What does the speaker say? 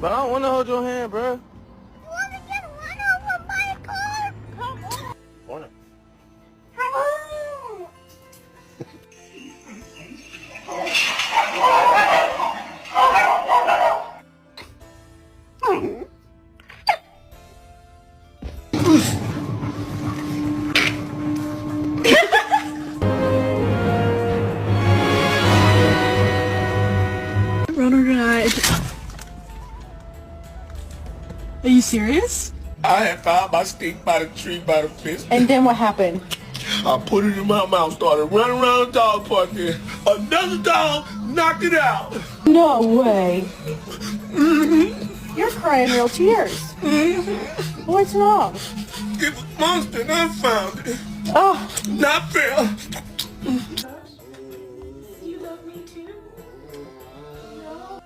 But I don't want to hold your hand, bro. You want to get run over by a car? Come on. Wanna? Come on. Ronald died. Are you serious? I had found my stick by the tree by the fence. And then what happened? I put it in my mouth, started running around the dog park there. Another dog knocked it out. No way. You're crying real tears. What's wrong? It was monster and I found it. Oh. Not fair.